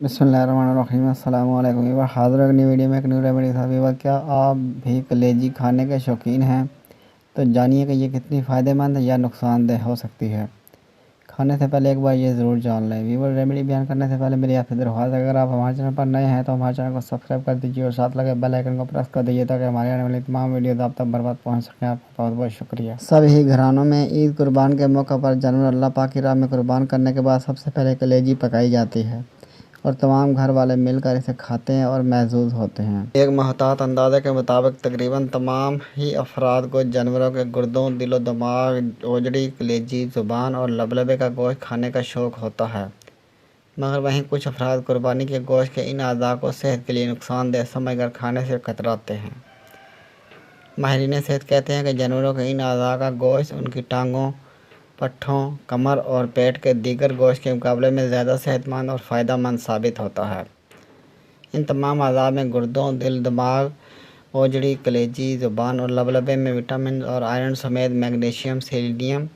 बिस्मिल्लाहिर्रहमानिर्रहीम। अस्सलाम वालेकुम। ये हाज़िर एक नई वीडियो में एक न्यू रेमेडी के साथ। क्या आप भी कलेजी खाने के शौकीन हैं? तो जानिए कि ये कितनी फ़ायदेमंद या नुकसानदेह हो सकती है। खाने से पहले एक बार ये ज़रूर जान लें। वीवर रेमेडी बयान करने से पहले मेरी आपसे दरख्वास्त है, अगर आप हमारे चैनल पर नए हैं तो हमारे चैनल को सब्सक्राइब कर दीजिए और साथ लगे बेल आइकन को प्रेस कर दीजिए ताकि हमारे आने वाली तमाम वीडियोज़ आप तक बर्बाद पहुँच सकें। आपका बहुत बहुत शुक्रिया। सभी घरानों में ईद कुर्बान के मौके पर जानवर अल्लाह पाक की राह में कुर्बान करने के बाद सबसे पहले कलेजी पकाई जाती है और तमाम घर वाले मिलकर इसे खाते हैं और महसूस होते हैं। एक महतात अंदाजे के मुताबिक तकरीबन तमाम ही अफराद को जानवरों के गुर्दों, दिलो दिमाग, ओजड़ी, कलेजी, ज़ुबान और लबलबे का गोश्त खाने का शौक़ होता है, मगर वहीं कुछ अफराद कुर्बानी के गोश्त के इन अज़ा को सेहत के लिए नुकसानदेह समझकर खाने से कतराते हैं। माहिरीन सेहत कहते हैं कि जानवरों के इन अज़ा का गोश्त उनकी टांगों, पट्ठों, कमर और पेट के दीगर गोश्त के मुकाबले में ज़्यादा सेहतमंद और फ़ायदेमंद साबित होता है। इन तमाम अज़ा में गुर्दों, दिल, दिमाग, ओजड़ी, कलेजी, ज़ुबान और लबलबे में विटामिन और आयरन समेत मैग्नीशियम, सेलेनियम,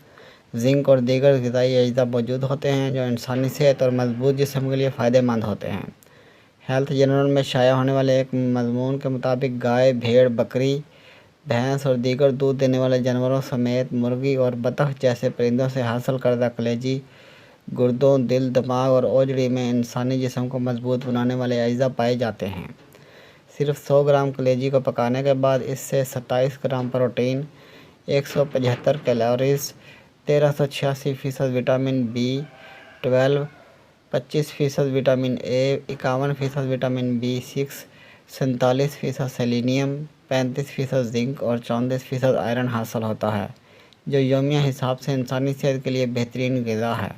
जिंक और दीगर ग़िज़ाई अज्जा मौजूद होते हैं जो इंसानी सेहत और मजबूत जिस्म के लिए फ़ायदेमंद होते हैं। हेल्थ जर्नल में शाया होने वाले एक मज़मून के मुताबिक गाय, भेड़, बकरी, भैंस और दीगर दूध देने वाले जानवरों समेत मुर्गी और बतख जैसे परिंदों से हासिल करदा कलेजी गुर्दों, दिल, दिमाग और ओजड़ी में इंसानी जिस्म को मजबूत बनाने वाले अज्जा पाए जाते हैं। सिर्फ 100 ग्राम कलेजी को पकाने के बाद इससे 27 gram protein, 175 calories, 1386% vitamin B12, 25% vitamin A, 51% vitamin B6, 47% selenium, 35% zinc और 34% आयरन हासिल होता है, जो यौमिया हिसाब से इंसानी सेहत के लिए बेहतरीन ग़िज़ा है।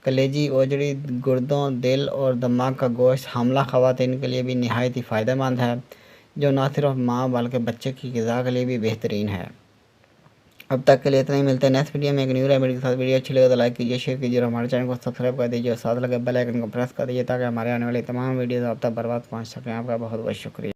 कलेजी, ओजड़ी, गुर्दों, दिल और दिमाग का गोश्त हामला ख़वातीन के लिए भी नहायत ही फ़ायदेमंद है, जो न सिर्फ माँ बल्कि बच्चे की ग़िज़ा के लिए भी बेहतरीन है। अब तक के लिए इतना ही। मिलते हैं नेक्स्ट वीडियो में एक न्यू रेमेडी के साथ। वीडियो अच्छी लगे तो लाइक कीजिए, शेयर कीजिए और हमारे चैनल को सब्सक्राइब कर दीजिए और साथ लगे बेल आइकन को प्रेस कर दीजिए ताकि हमारे आने वाली तमाम वीडियोज़ आप तक बर्बाद पहुँच सकें। आपका बहुत बहुत शुक्रिया।